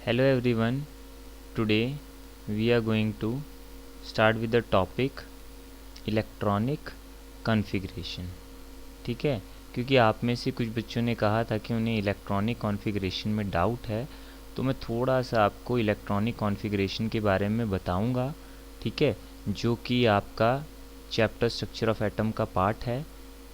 Hello everyone, today we are going to start with the topic electronic configuration. ठीक है, क्योंकि आप में से कुछ बच्चों ने कहा था कि उन्हें इलेक्ट्रॉनिक कॉन्फ़िगरेशन में डाउट है, तो मैं थोड़ा सा आपको इलेक्ट्रॉनिक कॉन्फ़िगरेशन के बारे में बताऊंगा। ठीक है, जो कि आपका चैप्टर स्ट्रक्चर ऑफ एटम का पार्ट है।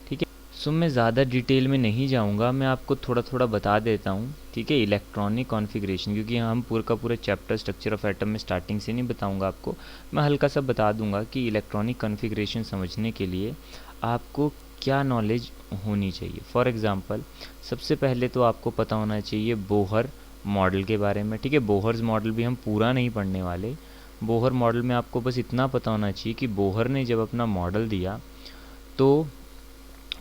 ठीक है, सो मैं ज़्यादा डिटेल में नहीं जाऊंगा, मैं आपको थोड़ा थोड़ा बता देता हूँ। ठीक है, इलेक्ट्रॉनिक कॉन्फ़िगरेशन, क्योंकि हम पूरा का पूरा चैप्टर स्ट्रक्चर ऑफ एटम में स्टार्टिंग से नहीं बताऊंगा आपको, मैं हल्का सा बता दूंगा कि इलेक्ट्रॉनिक कॉन्फ़िगरेशन समझने के लिए आपको क्या नॉलेज होनी चाहिए। फॉर एग्ज़ाम्पल, सबसे पहले तो आपको पता होना चाहिए बोहर मॉडल के बारे में। ठीक है, बोहर्स मॉडल भी हम पूरा नहीं पढ़ने वाले। बोहर मॉडल में आपको बस इतना पता होना चाहिए कि बोहर ने जब अपना मॉडल दिया तो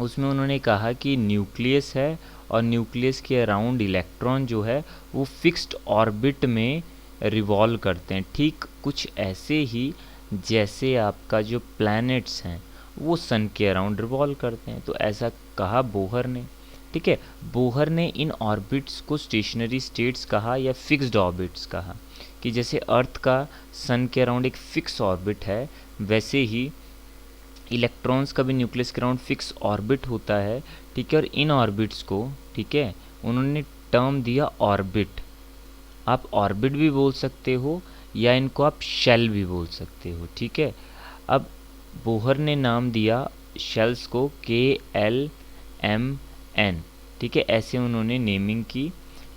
उसमें उन्होंने कहा कि न्यूक्लियस है और न्यूक्लियस के अराउंड इलेक्ट्रॉन जो है वो फिक्स्ड ऑर्बिट में रिवॉल्व करते हैं। ठीक कुछ ऐसे ही जैसे आपका जो प्लैनेट्स हैं वो सन के अराउंड रिवॉल्व करते हैं। तो ऐसा कहा बोहर ने। ठीक है, बोहर ने इन ऑर्बिट्स को स्टेशनरी स्टेट्स कहा या फिक्स्ड ऑर्बिट्स कहा, कि जैसे अर्थ का सन के अराउंड एक फिक्स ऑर्बिट है, वैसे ही इलेक्ट्रॉन्स का भी न्यूक्लियस के अराउंड फिक्स ऑर्बिट होता है। ठीक है, और इन ऑर्बिट्स को, ठीक है, उन्होंने टर्म दिया ऑर्बिट। आप ऑर्बिट भी बोल सकते हो या इनको आप शेल भी बोल सकते हो। ठीक है, अब बोहर ने नाम दिया शेल्स को KLMN। ठीक है, ऐसे उन्होंने नेमिंग की।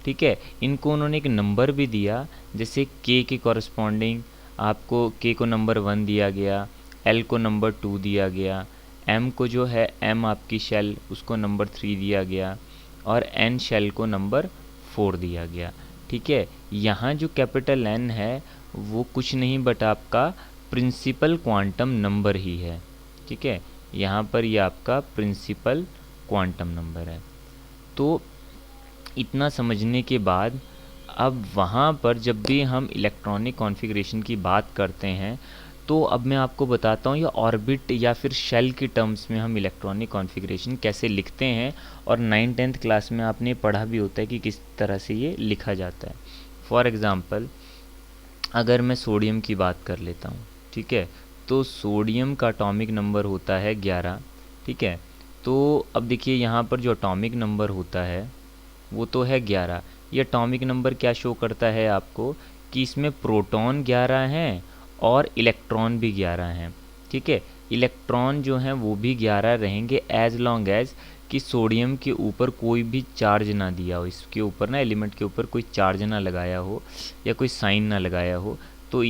ठीक है, इनको उन्होंने एक नंबर भी दिया, जैसे के कॉरस्पॉन्डिंग आपको के को नंबर 1 दिया गया, एल को नंबर 2 दिया गया, एम को जो है एम आपकी शेल उसको नंबर 3 दिया गया, और एन शेल को नंबर 4 दिया गया। ठीक है, यहाँ जो कैपिटल एन है वो कुछ नहीं बट आपका प्रिंसिपल क्वांटम नंबर ही है। ठीक है, यहाँ पर ये आपका प्रिंसिपल क्वांटम नंबर है। तो इतना समझने के बाद अब वहाँ पर जब भी हम इलेक्ट्रॉनिक कॉन्फ़िगरेशन की बात करते हैं, तो अब मैं आपको बताता हूँ ये ऑर्बिट या फिर शेल की टर्म्स में हम इलेक्ट्रॉनिक कॉन्फ़िगरेशन कैसे लिखते हैं, और 9th-10th क्लास में आपने पढ़ा भी होता है कि किस तरह से ये लिखा जाता है। फॉर एग्ज़ाम्पल, अगर मैं सोडियम की बात कर लेता हूँ, ठीक है, तो सोडियम का एटॉमिक नंबर होता है 11। ठीक है, तो अब देखिए यहाँ पर जो एटॉमिक नंबर होता है वो तो है 11। ये एटॉमिक नंबर क्या शो करता है आपको, कि इसमें प्रोटॉन 11 हैं और इलेक्ट्रॉन भी 11 हैं। ठीक है, इलेक्ट्रॉन जो हैं वो भी 11 रहेंगे एज लॉन्ग एज कि सोडियम के ऊपर कोई भी चार्ज ना दिया हो, इसके ऊपर ना एलिमेंट के ऊपर कोई चार्ज ना लगाया हो या कोई साइन ना लगाया हो, तो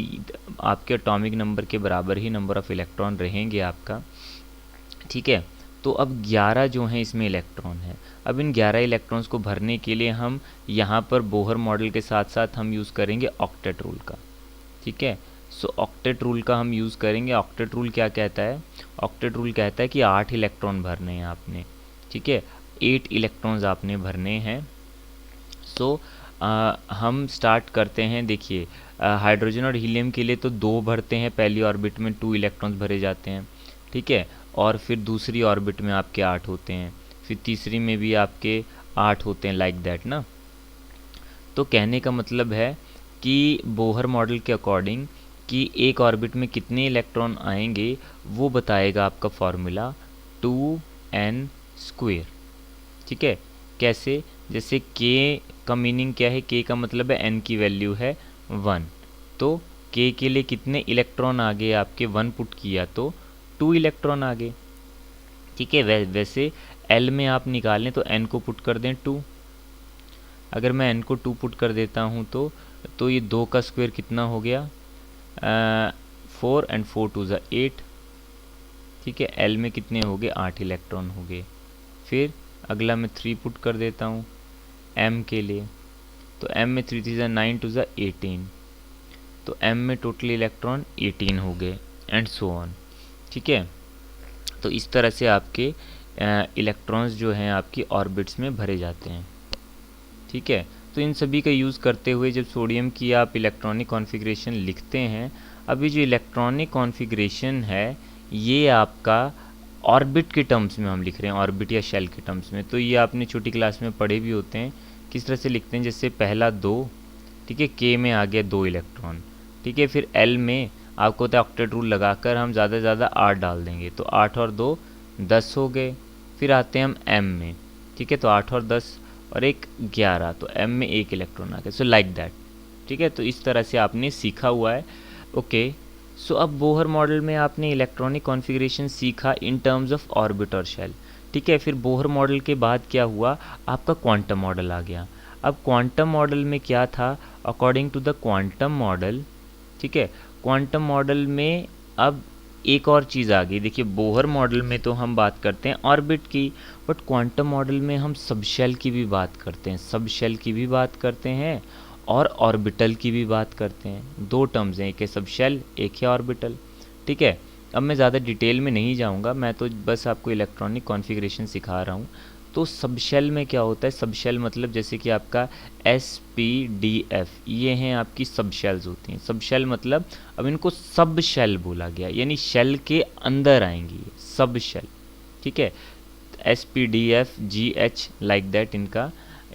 आपके एटॉमिक नंबर के बराबर ही नंबर ऑफ़ इलेक्ट्रॉन रहेंगे आपका। ठीक है, तो अब 11 जो हैं इसमें इलेक्ट्रॉन है। अब इन 11 इलेक्ट्रॉन्स को भरने के लिए हम यहाँ पर बोहर मॉडल के साथ साथ हम यूज़ करेंगे ऑक्टेट रूल का। ठीक है, सो ऑक्टेट रूल का हम यूज़ करेंगे। ऑक्टेट रूल क्या कहता है, ऑक्टेट रूल कहता है कि 8 इलेक्ट्रॉन भरने हैं आपने। ठीक है, 8 इलेक्ट्रॉन्स आपने भरने हैं। सो हम स्टार्ट करते हैं। देखिए, हाइड्रोजन और हीलियम के लिए तो 2 भरते हैं, पहली ऑर्बिट में 2 इलेक्ट्रॉन्स भरे जाते हैं। ठीक है, और फिर दूसरी ऑर्बिट में आपके 8 होते हैं, फिर तीसरी में भी आपके 8 होते हैं, लाइक दैट ना। तो कहने का मतलब है कि बोहर मॉडल के अकॉर्डिंग कि एक ऑर्बिट में कितने इलेक्ट्रॉन आएंगे वो बताएगा आपका फॉर्मूला 2n²। ठीक है, कैसे, जैसे k का मीनिंग क्या है, k का मतलब है n की वैल्यू है 1, तो k के लिए कितने इलेक्ट्रॉन आ गए आपके, 1 पुट किया तो 2 इलेक्ट्रॉन आ गए। ठीक है, वैसे L में आप निकालें तो n को पुट कर दें 2। अगर मैं n को 2 पुट कर देता हूँ तो ये 2 का स्क्वायर कितना हो गया, 4 एंड 4 2 ज़ा 8। ठीक है, L में कितने हो गए, 8 इलेक्ट्रॉन हो गए। फिर अगला मैं 3 पुट कर देता हूँ M के लिए, तो M में 3 3 ज़ा 9 2 ज़ा 18, तो M में टोटल इलेक्ट्रॉन 18 हो गए, एंड सो ऑन। ठीक है, तो इस तरह से आपके इलेक्ट्रॉन्स जो हैं आपकी ऑर्बिट्स में भरे जाते हैं। ठीक है, तो इन सभी का यूज़ करते हुए जब सोडियम की आप इलेक्ट्रॉनिक कॉन्फ़िगरेशन लिखते हैं, अभी जो इलेक्ट्रॉनिक कॉन्फ़िगरेशन है ये आपका ऑर्बिट के टर्म्स में हम लिख रहे हैं, ऑर्बिट या शेल के टर्म्स में। तो ये आपने छोटी क्लास में पढ़े भी होते हैं किस तरह से लिखते हैं, जैसे पहला 2, ठीक है, के में आ गया 2 इलेक्ट्रॉन, ठीक है। फिर एल में आपको होता है ऑक्टेट रूल लगाकर हम ज़्यादा से ज़्यादा 8 डाल देंगे, तो 8 और 2 10 हो गए। फिर आते हैं हम एम में, ठीक है, तो 8 और 10 और 1 11, तो एम में 1 इलेक्ट्रॉन आ गया। सो लाइक दैट, ठीक है। तो इस तरह से आपने सीखा हुआ है। ओके, सो अब बोहर मॉडल में आपने इलेक्ट्रॉनिक कॉन्फ़िगरेशन सीखा इन टर्म्स ऑफ ऑर्बिट और शेल, ठीक है। फिर बोहर मॉडल के बाद क्या हुआ, आपका क्वांटम मॉडल आ गया। अब क्वांटम मॉडल में क्या था, according to the quantum model, ठीक है, क्वांटम मॉडल में अब एक और चीज़ आ गई। देखिए बोहर मॉडल में तो हम बात करते हैं ऑर्बिट की, बट क्वांटम मॉडल में हम सब शेल की भी बात करते हैं, सब शेल की भी बात करते हैं और ऑर्बिटल की भी बात करते हैं। 2 टर्म्स हैं, एक है सब शेल, एक है ऑर्बिटल, ठीक है। अब मैं ज़्यादा डिटेल में नहीं जाऊंगा, मैं तो बस आपको इलेक्ट्रॉनिक कॉन्फ़िगरेशन सिखा रहा हूँ। तो सब शेल में क्या होता है, सब शेल मतलब जैसे कि आपका SPDF, ये हैं आपकी सब शेल्स होती हैं। सब शेल मतलब अब इनको सब शेल बोला गया, यानी शेल के अंदर आएंगी सब शेल, ठीक है। SPDF GH लाइक दैट,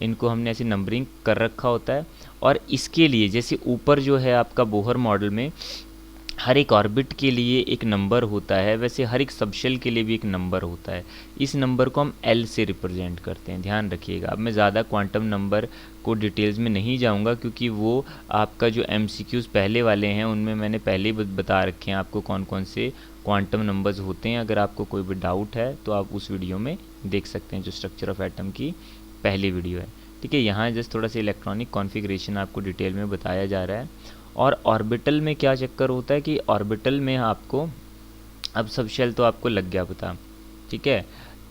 इनको हमने ऐसे नंबरिंग कर रखा होता है। और इसके लिए जैसे ऊपर जो है आपका बोहर मॉडल में हर एक ऑर्बिट के लिए एक नंबर होता है, वैसे हर एक सबशेल के लिए भी एक नंबर होता है। इस नंबर को हम L से रिप्रेजेंट करते हैं, ध्यान रखिएगा। अब मैं ज़्यादा क्वांटम नंबर को डिटेल्स में नहीं जाऊंगा, क्योंकि वो आपका जो MCQs पहले वाले हैं उनमें मैंने पहले ही बता रखे हैं आपको कौन कौन से क्वांटम नंबर्स होते हैं। अगर आपको कोई भी डाउट है तो आप उस वीडियो में देख सकते हैं, जो स्ट्रक्चर ऑफ एटम की पहली वीडियो है, ठीक है। यहाँ जस्ट थोड़ा सा इलेक्ट्रॉनिक कॉन्फ़िगरेशन आपको डिटेल में बताया जा रहा है। और ऑर्बिटल में क्या चक्कर होता है कि ऑर्बिटल में आपको, अब सब शेल तो आपको लग गया पता, ठीक है।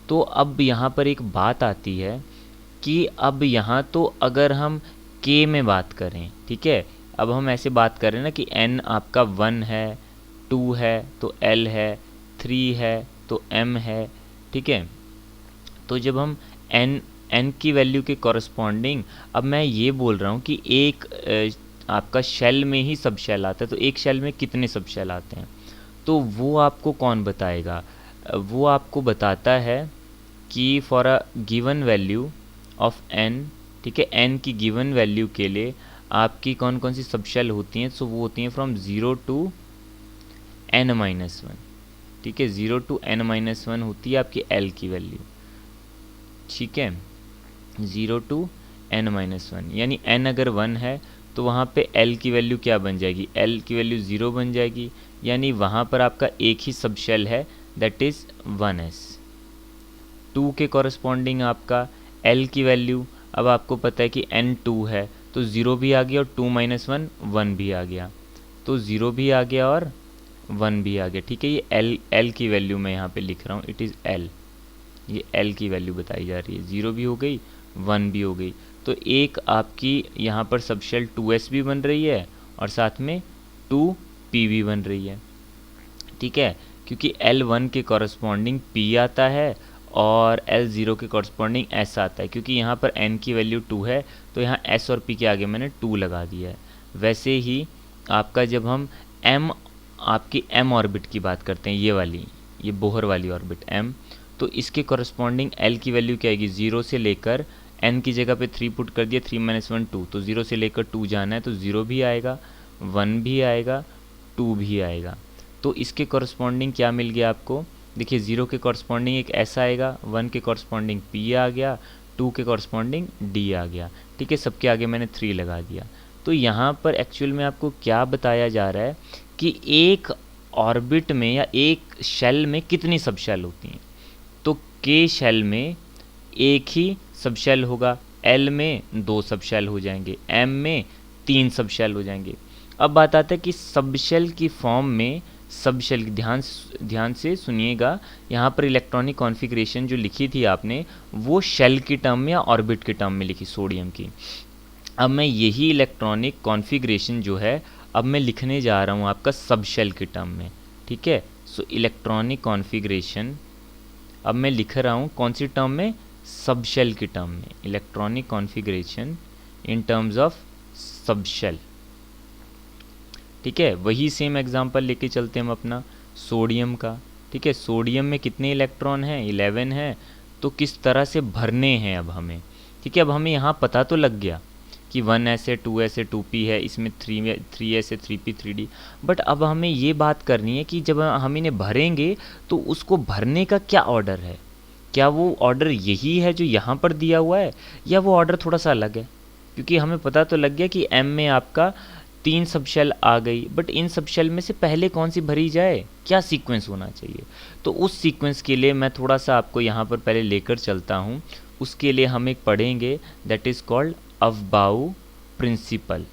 तो अब यहाँ पर एक बात आती है कि अब यहाँ तो अगर हम K में बात करें, ठीक है, अब हम ऐसे बात करें ना कि N आपका 1 है, 2 है तो L है, 3 है तो M है, ठीक है। तो जब हम N की वैल्यू के कॉरस्पॉन्डिंग, अब मैं ये बोल रहा हूँ कि एक आपका शेल में ही सब शेल आता है, तो एक शेल में कितने सब शेल आते हैं, तो वो आपको कौन बताएगा, वो आपको बताता है कि for a given value of n, ठीक है, n की गिवन वैल्यू के लिए आपकी कौन कौन सी सब शेल होती हैं। सो वो होती हैं फ्रॉम 0 to n-1, ठीक है, 0 to n-1 होती है आपकी l की वैल्यू, ठीक है, 0 to n-1, यानी n अगर 1 है तो वहाँ पे L की वैल्यू क्या बन जाएगी, L की वैल्यू 0 बन जाएगी, यानी वहाँ पर आपका एक ही सब शेल है, दैट इज़ 1s। 2 के कॉरस्पॉन्डिंग आपका L की वैल्यू, अब आपको पता है कि N2 है तो 0 भी आ गया और 2 - 1 1 भी आ गया, तो 0 भी आ गया और 1 भी आ गया, ठीक है। ये L की वैल्यू मैं यहाँ पे लिख रहा हूँ, इट इज़ L, ये L की वैल्यू बताई जा रही है, 0 भी हो गई 1 भी हो गई। तो एक आपकी यहाँ पर सब शेल 2s भी बन रही है और साथ में 2p भी बन रही है, ठीक है, क्योंकि L1 के कॉरस्पॉन्डिंग p आता है और L0 के कॉरस्पॉन्डिंग s आता है। क्योंकि यहाँ पर n की वैल्यू 2 है तो यहाँ s और p के आगे मैंने 2 लगा दिया है। वैसे ही आपका जब हम आपकी m ऑर्बिट की बात करते हैं, ये वाली, ये बोहर वाली ऑर्बिट m, तो इसके कॉरस्पॉन्डिंग L की वैल्यू क्या आएगी, 0 से लेकर n की जगह पे 3 पुट कर दिया, 3 - 1 2, तो 0 से लेकर 2 जाना है तो 0 भी आएगा, 1 भी आएगा, 2 भी आएगा। तो इसके कॉरस्पॉन्डिंग क्या मिल गया आपको, देखिए 0 के कॉरस्पॉन्डिंग एक S आएगा, 1 के कॉरस्पॉन्डिंग P आ गया, 2 के कॉरस्पॉन्डिंग D आ गया, ठीक है, सबके आगे मैंने 3 लगा दिया। तो यहाँ पर एक्चुअल में आपको क्या बताया जा रहा है कि एक ऑर्बिट में या एक शेल में कितनी सब शेल होती हैं, तो K शेल में एक ही सब शेल होगा, L में 2 सब शेल हो जाएंगे, M में 3 सब शेल हो जाएंगे। अब बात आता है कि सब शेल की फॉर्म में, सब शेल, ध्यान से सुनिएगा, यहाँ पर इलेक्ट्रॉनिक कॉन्फ़िगरेशन जो लिखी थी आपने वो शेल की टर्म में या ऑर्बिट की टर्म में लिखी, सोडियम की। अब मैं यही इलेक्ट्रॉनिक कॉन्फ़िगरेशन जो है अब मैं लिखने जा रहा हूँ आपका सब शेल की टर्म में, ठीक है। सो इलेक्ट्रॉनिक कॉन्फ़िगरेशन अब मैं लिख रहा हूँ कौन सी टर्म में, सब शेल की टर्म में, electronic configuration in terms of subshell, ठीक है। वही सेम एग्जांपल लेके चलते हैं हम अपना सोडियम का, ठीक है। सोडियम में कितने इलेक्ट्रॉन हैं, 11 हैं, तो किस तरह से भरने हैं अब हमें, ठीक है। अब हमें यहाँ पता तो लग गया कि 1s है, 2s है, 2p है, इसमें 3s है, 3p 3d। बट अब हमें ये बात करनी है कि जब हम इन्हें भरेंगे तो उसको भरने का क्या ऑर्डर है, क्या वो ऑर्डर यही है जो यहाँ पर दिया हुआ है या वो ऑर्डर थोड़ा सा अलग है। क्योंकि हमें पता तो लग गया कि m में आपका 3 सब शेल आ गई, बट इन सब शेल में से पहले कौन सी भरी जाए, क्या सीक्वेंस होना चाहिए। तो उस सीक्वेंस के लिए मैं थोड़ा सा आपको यहाँ पर पहले लेकर चलता हूँ। उसके लिए हम एक पढ़ेंगे that is called Aufbau principal.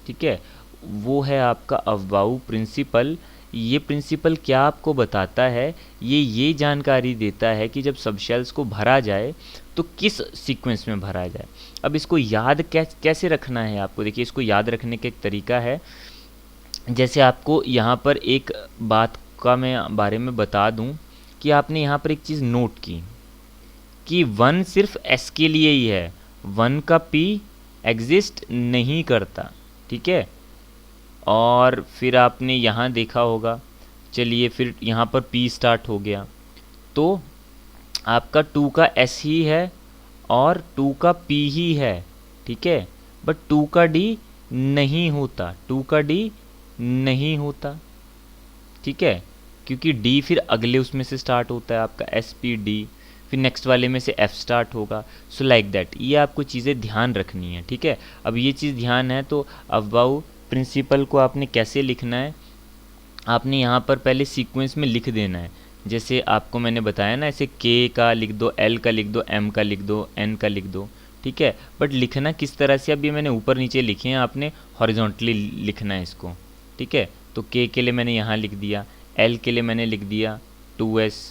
ठीक है, वो है आपका अफबाऊ प्रिंसिपल। ये प्रिंसिपल क्या आपको बताता है, ये जानकारी देता है कि जब सब शेल्स को भरा जाए तो किस सीक्वेंस में भरा जाए। अब इसको याद कैसे रखना है आपको, देखिए इसको याद रखने का एक तरीका है। जैसे आपको यहाँ पर एक बात का मैं बारे में बता दूँ कि आपने यहाँ पर एक चीज़ नोट की कि 1 सिर्फ s के लिए ही है, 1 का p एग्जिस्ट नहीं करता। ठीक है, और फिर आपने यहाँ देखा होगा, चलिए फिर यहाँ पर p स्टार्ट हो गया तो आपका 2 का s ही है और 2 का p ही है। ठीक है, बट 2 का d नहीं होता, 2 का d नहीं होता। ठीक है, क्योंकि d फिर अगले उसमें से स्टार्ट होता है आपका SPD, फिर नेक्स्ट वाले में से f स्टार्ट होगा। सो लाइक दैट, ये आपको चीज़ें ध्यान रखनी है। ठीक है, अब ये चीज़ ध्यान है तो अफबाऊ प्रिंसिपल को आपने कैसे लिखना है, आपने यहाँ पर पहले सीक्वेंस में लिख देना है। जैसे आपको मैंने बताया ना, ऐसे k का लिख दो, l का लिख दो, m का लिख दो, n का लिख दो। ठीक है, बट लिखना किस तरह से, अब ये मैंने ऊपर नीचे लिखे हैं, आपने हॉरिजॉन्टली लिखना है इसको। ठीक है, तो k के लिए मैंने यहाँ लिख दिया, l के लिए मैंने लिख दिया 2s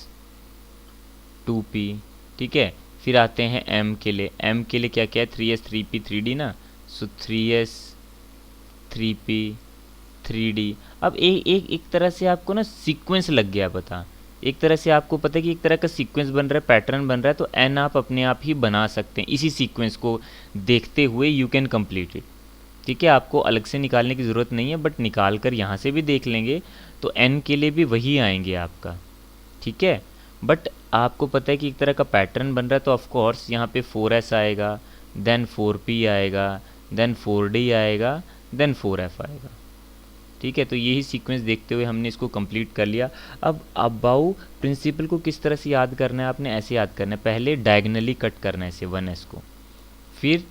2p। ठीक है, फिर आते हैं m के लिए, m के लिए क्या क्या है, 3s 3p 3d ना, सो 3s 3p 3d। अब एक तरह से आपको ना सीक्वेंस लग गया पता, एक तरह से आपको पता है कि एक तरह का सीक्वेंस बन रहा है, पैटर्न बन रहा है, तो n आप अपने आप ही बना सकते हैं इसी सीक्वेंस को देखते हुए, यू कैन कंप्लीट इट। ठीक है, आपको अलग से निकालने की ज़रूरत नहीं है, बट निकाल कर यहाँ से भी देख लेंगे तो n के लिए भी वही आएंगे आपका। ठीक है, बट आपको पता है कि एक तरह का पैटर्न बन रहा है, तो ऑफकोर्स यहाँ पे 4s आएगा, देन 4p आएगा, देन 4d आएगा, देन 4f आएगा। ठीक है, तो यही सीक्वेंस देखते हुए हमने इसको कंप्लीट कर लिया। अब अबाउ प्रिंसिपल को किस तरह से याद करना है, आपने ऐसे याद करना है, पहले डायगनली कट करना है इसे 1s को, फिर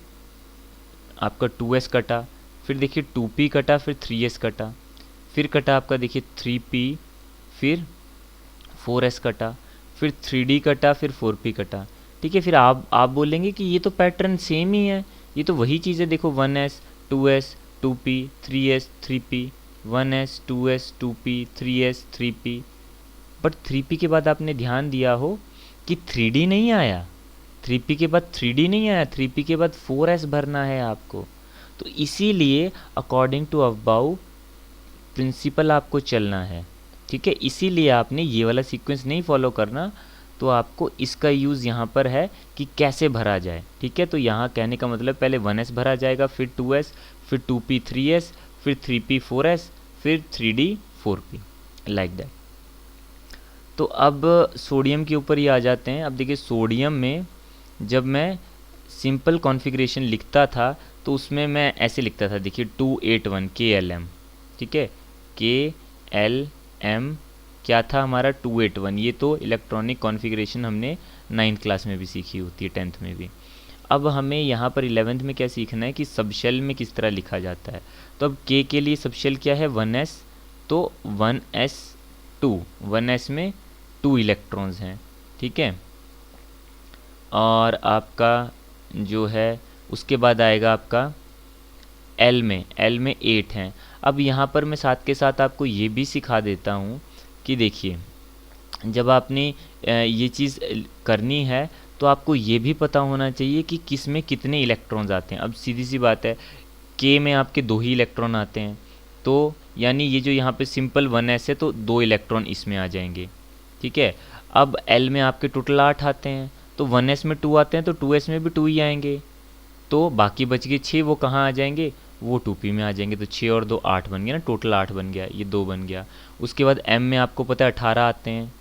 आपका 2s कटा, फिर देखिए 2p कटा, फिर 3s कटा, फिर कटा आपका देखिए 3p, फिर 4s कटा, फिर 3d कटा, फिर 4p कटा। ठीक है, फिर आप बोलेंगे कि ये तो पैटर्न सेम ही है, ये तो वही चीज़ है, देखो 1s 2s 2p 3s 3p, 1s 2s 2p 3s 3p। But 3p के बाद आपने ध्यान दिया हो कि 3d नहीं आया, 3p के बाद 3d नहीं आया, 3p के बाद 4s भरना है आपको। तो इसीलिए अकॉर्डिंग टू अबाउ प्रिंसिपल आपको चलना है। ठीक है, इसीलिए आपने ये वाला सीक्वेंस नहीं फॉलो करना, तो आपको इसका यूज़ यहाँ पर है कि कैसे भरा जाए। ठीक है, तो यहाँ कहने का मतलब पहले 1s भरा जाएगा, फिर 2s, फिर 2p 3s, फिर 3p 4s, फिर 3d 4p, लाइक दैट। तो अब सोडियम के ऊपर ही आ जाते हैं। अब देखिए सोडियम में जब मैं सिंपल कॉन्फ़िगरेशन लिखता था तो उसमें मैं ऐसे लिखता था, देखिए 281 KLM। ठीक है, KLM क्या था हमारा 281, ये तो इलेक्ट्रॉनिक कॉन्फ़िगरेशन हमने 9th क्लास में भी सीखी होती है, 10th में भी। अब हमें यहाँ पर 11th में क्या सीखना है कि सबशेल में किस तरह लिखा जाता है। तो अब K के लिए सबशेल क्या है 1s, तो 1s2, 1s में 2 इलेक्ट्रॉन्स हैं। ठीक है, और आपका जो है उसके बाद आएगा आपका L में 8 हैं। अब यहाँ पर मैं साथ के साथ आपको ये भी सिखा देता हूँ कि देखिए जब आपने ये चीज़ करनी है तो आपको ये भी पता होना चाहिए कि किस में कितने इलेक्ट्रॉन्स आते हैं। अब सीधी सी बात है, K में आपके 2 ही इलेक्ट्रॉन आते हैं, तो यानी ये जो यहाँ पे सिंपल 1s है तो 2 इलेक्ट्रॉन इसमें आ जाएंगे। ठीक है, अब L में आपके टोटल 8 आते हैं, तो 1s में 2 आते हैं, तो 2s में भी 2 ही आएंगे, तो बाकी बच गए 6, वो कहाँ आ जाएंगे, वो 2p में आ जाएंगे। तो 6 और 2 8 बन गया ना, टोटल 8 बन गया, ये 2 बन गया। उसके बाद M में आपको पता है 18 आते हैं,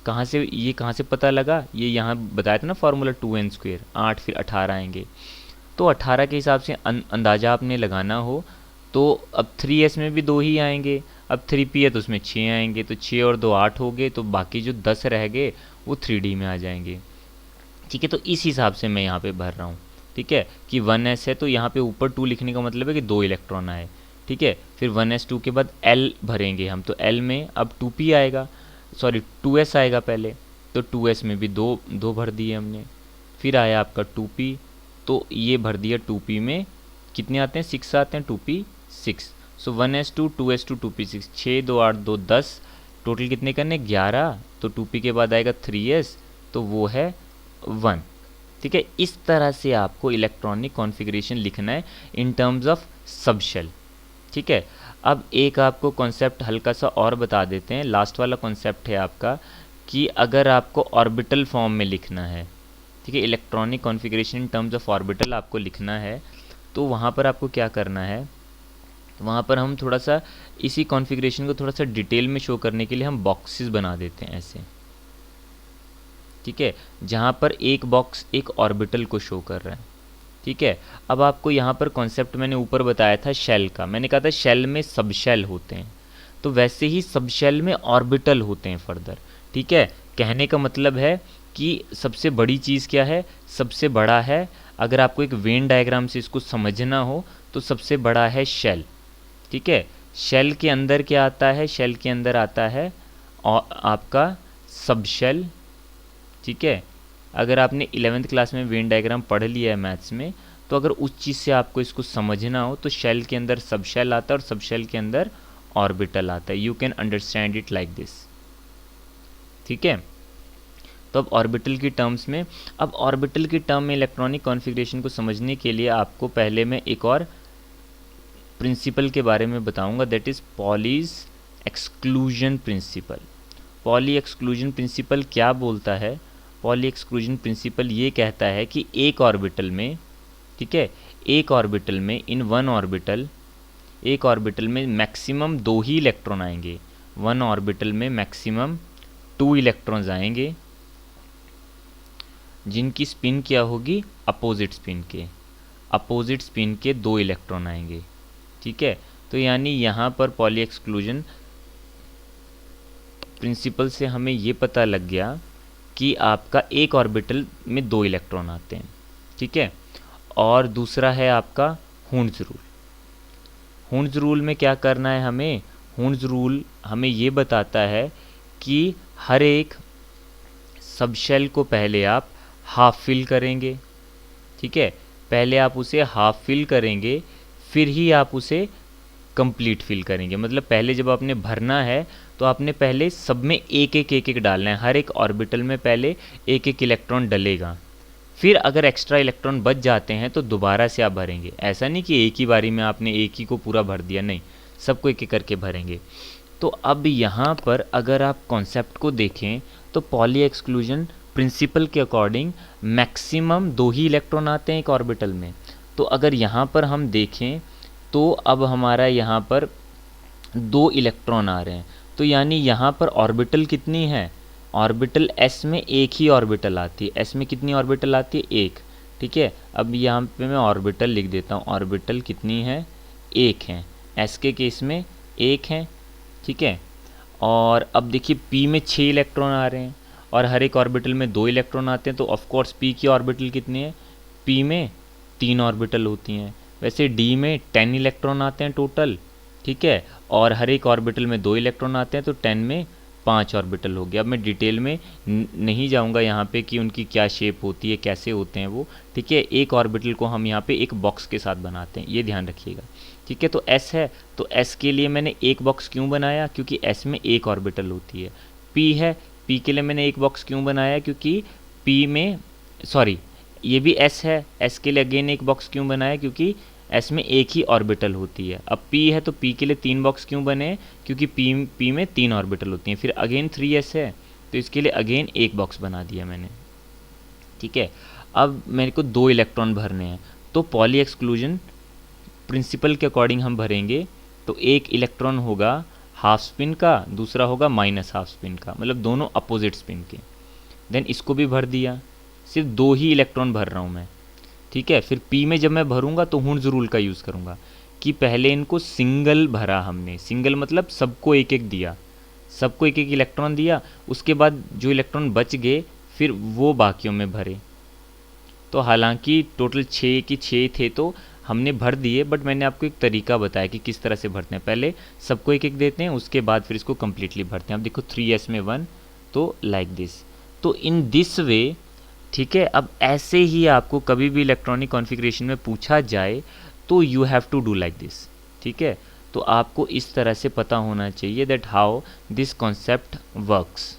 कहाँ से, ये कहाँ से पता लगा, ये यहाँ बताया था ना फार्मूला 2n², 8 फिर 18 आएंगे। तो 18 के हिसाब से अंदाज़ा आपने लगाना हो तो अब 3s में भी 2 ही आएंगे, अब 3p है तो उसमें 6 आएंगे, तो 6 और 2 8 हो गए, तो बाकी जो 10 रह गए वो 3d में आ जाएंगे। ठीक है, तो इस हिसाब से मैं यहाँ पे भर रहा हूँ। ठीक है, कि 1s है तो यहाँ पे ऊपर 2 लिखने का मतलब है कि 2 इलेक्ट्रॉन आए। ठीक है, फिर 1s2 के बाद l भरेंगे हम, तो l में अब 2p आएगा, सॉरी 2s आएगा पहले, तो 2s में भी 2 भर दिए हमने। फिर आया आपका 2p, तो ये भर दिया 2p में कितने आते हैं, 6 आते हैं, 2p 6। सो 1s2 2s2 2p 6, 6 2 8 2 10, टोटल कितने करने 11, तो 2p के बाद आएगा 3s, तो वो है 1। ठीक है, इस तरह से आपको इलेक्ट्रॉनिक कॉन्फ़िगरेशन लिखना है in terms of subshell. ठीक है, अब एक आपको कॉन्सेप्ट हल्का सा और बता देते हैं, लास्ट वाला कॉन्सेप्ट है आपका कि अगर आपको ऑर्बिटल फॉर्म में लिखना है, ठीक है, electronic configuration in terms of orbital आपको लिखना है, तो वहाँ पर आपको क्या करना है, वहाँ पर हम थोड़ा सा इसी कॉन्फ़िगरेशन को थोड़ा सा डिटेल में शो करने के लिए हम बॉक्सेस बना देते हैं ऐसे। ठीक है, जहाँ पर एक बॉक्स एक ऑर्बिटल को शो कर रहा है। ठीक है, अब आपको यहाँ पर कॉन्सेप्ट मैंने ऊपर बताया था शेल का, मैंने कहा था शेल में सब शेल होते हैं, तो वैसे ही सब शेल में ऑर्बिटल होते हैं फर्दर। ठीक है, कहने का मतलब है कि सबसे बड़ी चीज़ क्या है, सबसे बड़ा है, अगर आपको एक वेन डायग्राम से इसको समझना हो तो सबसे बड़ा है शेल। ठीक है, शेल के अंदर क्या आता है, शेल के अंदर आता है और आपका सब शेल। ठीक है, अगर आपने 11th क्लास में वेन डायग्राम पढ़ लिया है मैथ्स में, तो अगर उस चीज़ से आपको इसको समझना हो तो शेल के अंदर सब शेल आता है और सब शेल के अंदर ऑर्बिटल आता है। You can understand it like this. ठीक है, तो अब ऑर्बिटल की टर्म्स में, अब ऑर्बिटल की टर्म में इलेक्ट्रॉनिक कॉन्फ़िगरेशन को समझने के लिए आपको पहले मैं एक और प्रिंसिपल के बारे में बताऊंगा, that is Pauli's exclusion principle. Poly exclusion principle क्या बोलता है, पॉली एक्सक्लूजन प्रिंसिपल ये कहता है कि एक ऑर्बिटल में, ठीक है, एक ऑर्बिटल में इन वन ऑर्बिटल, एक ऑर्बिटल में मैक्सिमम 2 ही इलेक्ट्रॉन आएंगे, वन ऑर्बिटल में मैक्सिमम 2 इलेक्ट्रॉन्स आएंगे जिनकी स्पिन क्या होगी, अपोजिट स्पिन के, अपोजिट स्पिन के 2 इलेक्ट्रॉन आएंगे। ठीक है, तो यानी यहाँ पर पॉली एक्सक्लूजन प्रिंसिपल से हमें ये पता लग गया कि आपका एक ऑर्बिटल में 2 इलेक्ट्रॉन आते हैं। ठीक है, और दूसरा है आपका हुंड्स रूल। हुंड्स रूल में क्या करना है हमें, हुंड्स रूल हमें ये बताता है कि हर एक सब शेल को पहले आप हाफ फिल करेंगे। ठीक है, पहले आप उसे हाफ फिल करेंगे, फिर ही आप उसे कंप्लीट फिल करेंगे। मतलब पहले जब आपने भरना है तो आपने पहले सब में एक एक डालना है, हर एक ऑर्बिटल में पहले एक एक इलेक्ट्रॉन डलेगा, फिर अगर एक्स्ट्रा इलेक्ट्रॉन बच जाते हैं तो दोबारा से आप भरेंगे। ऐसा नहीं कि एक ही बारी में आपने एक ही को पूरा भर दिया, नहीं, सबको एक एक करके भरेंगे। तो अब यहाँ पर अगर आप कॉन्सेप्ट को देखें तो पॉली एक्सक्लूजन प्रिंसिपल के अकॉर्डिंग मैक्सिमम 2 ही इलेक्ट्रॉन आते हैं एक ऑर्बिटल में। तो अगर यहाँ पर हम देखें तो अब हमारा यहाँ पर 2 इलेक्ट्रॉन आ रहे हैं, तो यानी यहाँ पर ऑर्बिटल कितनी है, ऑर्बिटल s में एक ही ऑर्बिटल आती है। s में कितनी ऑर्बिटल आती है, एक। ठीक है, अब यहाँ पे मैं ऑर्बिटल लिख देता हूँ, ऑर्बिटल कितनी है, एक है, s के केस में एक है। ठीक है, और अब देखिए p में 6 इलेक्ट्रॉन आ रहे हैं और हर एक ऑर्बिटल में 2 इलेक्ट्रॉन आते हैं, तो ऑफकोर्स p की ऑर्बिटल कितनी है, p में 3 ऑर्बिटल होती हैं। वैसे d में 10 इलेक्ट्रॉन आते हैं टोटल। ठीक है, और हर एक ऑर्बिटल में 2 इलेक्ट्रॉन आते हैं, तो 10 में 5 ऑर्बिटल हो गया। अब मैं डिटेल में नहीं जाऊंगा यहाँ पे कि उनकी क्या शेप होती है, कैसे होते हैं वो। ठीक है, एक ऑर्बिटल को हम यहाँ पे एक बॉक्स के साथ बनाते हैं, ये ध्यान रखिएगा। ठीक है, तो s है, तो s के लिए मैंने एक बॉक्स क्यों बनाया, क्योंकि s में एक ऑर्बिटल होती है। p है, p के लिए मैंने एक बॉक्स क्यों बनाया, क्योंकि p में, सॉरी ये भी s है, s के लिए अगेन एक बॉक्स क्यों बनाया, क्योंकि s में एक ही ऑर्बिटल होती है। अब p है तो p के लिए 3 बॉक्स क्यों बने, क्योंकि p में 3 ऑर्बिटल होती हैं। फिर अगेन 3s है तो इसके लिए अगेन एक बॉक्स बना दिया मैंने। ठीक है, अब मेरे को 2 इलेक्ट्रॉन भरने हैं, तो पॉली एक्सक्लूजन प्रिंसिपल के अकॉर्डिंग हम भरेंगे। तो एक इलेक्ट्रॉन होगा हाफ स्पिन का, दूसरा होगा माइनस हाफ स्पिन का, मतलब दोनों अपोजिट स्पिन के। देन इसको भी भर दिया, सिर्फ 2 ही इलेक्ट्रॉन भर रहा हूँ मैं। ठीक है। फिर पी में जब मैं भरूंगा तो हुंड्स रूल का यूज़ करूंगा कि पहले इनको सिंगल भरा हमने, सिंगल मतलब सबको एक एक दिया, सबको एक एक इलेक्ट्रॉन दिया, उसके बाद जो इलेक्ट्रॉन बच गए फिर वो बाकियों में भरे। तो हालांकि टोटल 6 की 6 थे तो हमने भर दिए, बट मैंने आपको एक तरीका बताया कि किस तरह से भरते हैं। पहले सबको एक एक देते हैं, उसके बाद फिर इसको कम्प्लीटली भरते हैं। अब देखो 3s में 1, तो लाइक दिस। तो इन दिस वे, ठीक है। अब ऐसे ही आपको कभी भी इलेक्ट्रॉनिक कॉन्फ़िगरेशन में पूछा जाए तो you have to do like this, ठीक है। तो आपको इस तरह से पता होना चाहिए that how this concept works.